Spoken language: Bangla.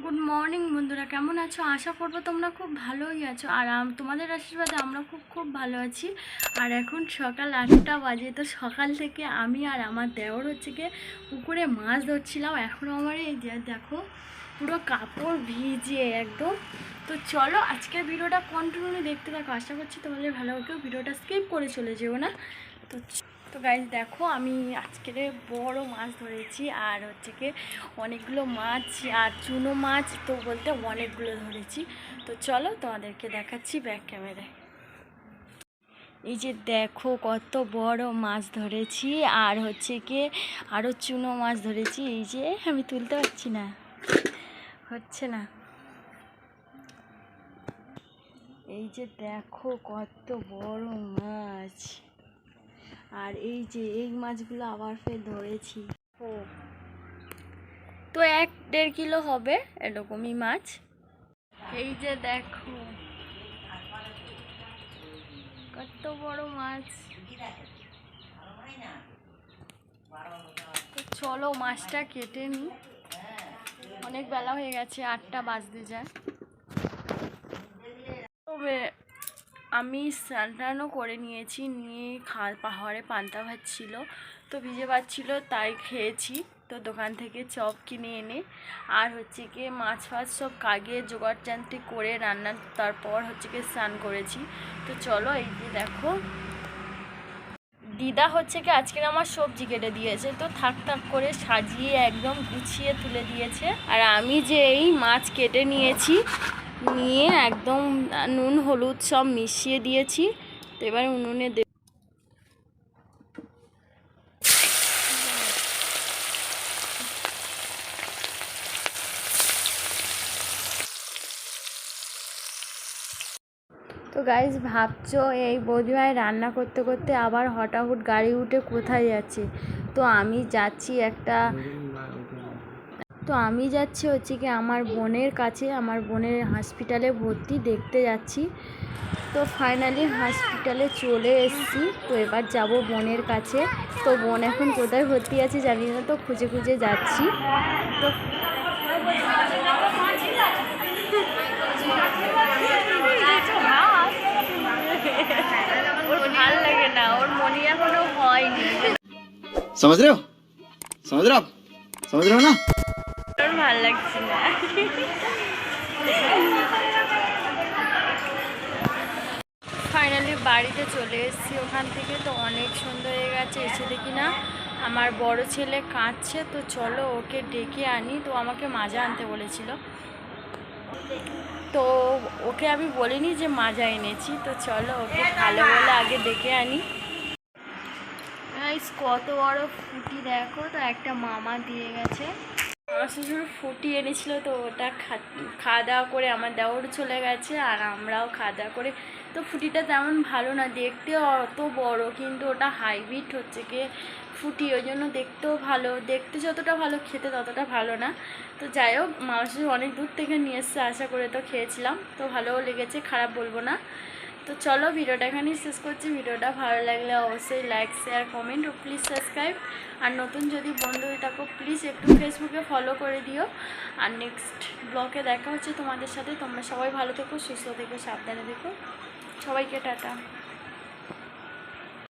গুড মর্নিং বন্ধুরা, কেমন আছো? আশা করবো তোমরা খুব ভালোই আছো। আর তোমাদের আশীর্বাদে আমরা খুব ভালো আছি। আর এখন সকাল 8টা বাজে। তো সকাল থেকে আমি আর আমার দেওর হচ্ছে গিয়ে পুকুরে মাছ ধরছিলাম। এখন আমার এই যে দেখো পুরো কাপড় ভিজে একদম। তো চলো আজকের ভিডিওটা কন্টিনিউ দেখতে থাকো। আশা করছি তোমাদের ভালো হবে, ভিডিওটা স্কিপ করে চলে যেও না। তো গাইজ দেখো আমি আজকের বড় মাছ ধরেছি। আর হচ্ছে কি অনেকগুলো মাছ, আর চুনো মাছ তো বলতে অনেকগুলো ধরেছি। তো চলো তোমাদেরকে দেখাচ্ছি ব্যাক ক্যামেরায়। এই যে দেখো কত বড় মাছ ধরেছি। আর হচ্ছে কি আরও চুনো মাছ ধরেছি। এই যে আমি তুলতে পারছি না, হচ্ছে না। এই যে দেখো কত বড় মাছ। আর এই যে এই মাছগুলো আবার ফের ধরেছি। তো 1-1.5 কিলো হবে এরকমই মাছ। এই যে দেখো কত বড় মাছ। তো চলো মাছটা কেটে নিই, অনেক বেলা হয়ে গেছে, 8টা বাজতে যায়। তবে আমি স্নানও করে নিয়েছি, নিয়ে পাহাড়ে পান্তা ভাত ছিল, তো ভিজে ভাত ছিল তাই খেয়েছি। তো দোকান থেকে চপ কিনে এনে আর হচ্ছে কি মাছ ফাছ সব কাগিয়ে জোগাড় জানতে করে রান্না, তারপর হচ্ছে কি স্নান করেছি। তো চলো এই যে দেখো দিদা হচ্ছে কি আজকের আমার সবজি কেটে দিয়েছে, তো থাক করে সাজিয়ে একদম গুছিয়ে তুলে দিয়েছে। আর আমি যে এই মাছ কেটে নিয়েছি, নিয়ে একদম নুন হলুদ সব মিশিয়ে দিয়েছি। তো এবার উনুনে তো গাইজ ভাবছো এই বৌদিভাই রান্না করতে করতে আবার হঠাৎ গাড়ি উঠে কোথায় যাচ্ছে। তো আমি যাচ্ছি হচ্ছে কি আমার বোনের কাছে, আমার বোনের হসপিটালে ভর্তি, দেখতে যাচ্ছি। তো ফাইনালি হসপিটালে চলে এসেছি। তো এবার যাব বোনের কাছে। তো বোন এখন কোথায় ভর্তি আছে জানি না, তো খুঁজে খুঁজে যাচ্ছি। তো ওর ভাল লাগে না, ওর মনে এখনো হয়নি। समझ रहे हो आप समझ रहे हो ना। ওর ভাল লাগছে না। ফাইনালি বাড়িতে চলে এসেছি ওখান থেকে। তো অনেক সুন্দর হয়ে গেছে। এসে দেখি না আমার বড় ছেলে কাঁদছে। তো চলো ওকে ডেকে আনি। তো আমাকে মাজা আনতে বলেছিল, তো ওকে আমি বলিনি যে মাজা এনেছি। তো চলো ওকে ভালো বলে আগে ডেকে আনি। কত বড় ফুটি দেখো। তো একটা মামা দিয়ে গেছে, আমার শ্বশুর ফুটি এনেছিল। তো ওটা খাওয়া দাওয়া করে আমার দেওর চলে গেছে, আর আমরাও খাওয়া দাওয়া করে। তো ফুটিটা তেমন ভালো না দেখতে, অত বড়, কিন্তু ওটা হাইব্রিড হচ্ছে কি ফুটি, ওই জন্য দেখতেও ভালো, দেখতে যতটা ভালো খেতে ততটা ভালো না। তো যাই হোক আমার শ্বশুর অনেক দূর থেকে নিয়ে এসছে, আশা করে তো খেয়েছিলাম, তো ভালোও লেগেছে, খারাপ বলবো না। তো চলো ভিডিওটা এখানেই শেষ করছি। ভিডিওটা ভালো লাগলে অবশ্যই লাইক শেয়ার কমেন্ট ও প্লিজ সাবস্ক্রাইব। আর নতুন যদি বন্ধু হয়ে থাকো প্লিজ একটু ফেসবুকে ফলো করে দিও। আর নেক্সট ব্লগে দেখা হচ্ছে তোমাদের সাথে। তোমরা সবাই ভালো থেকো, সুস্থ থেকো, সাবধানে থেকো। সবাইকে টাটা।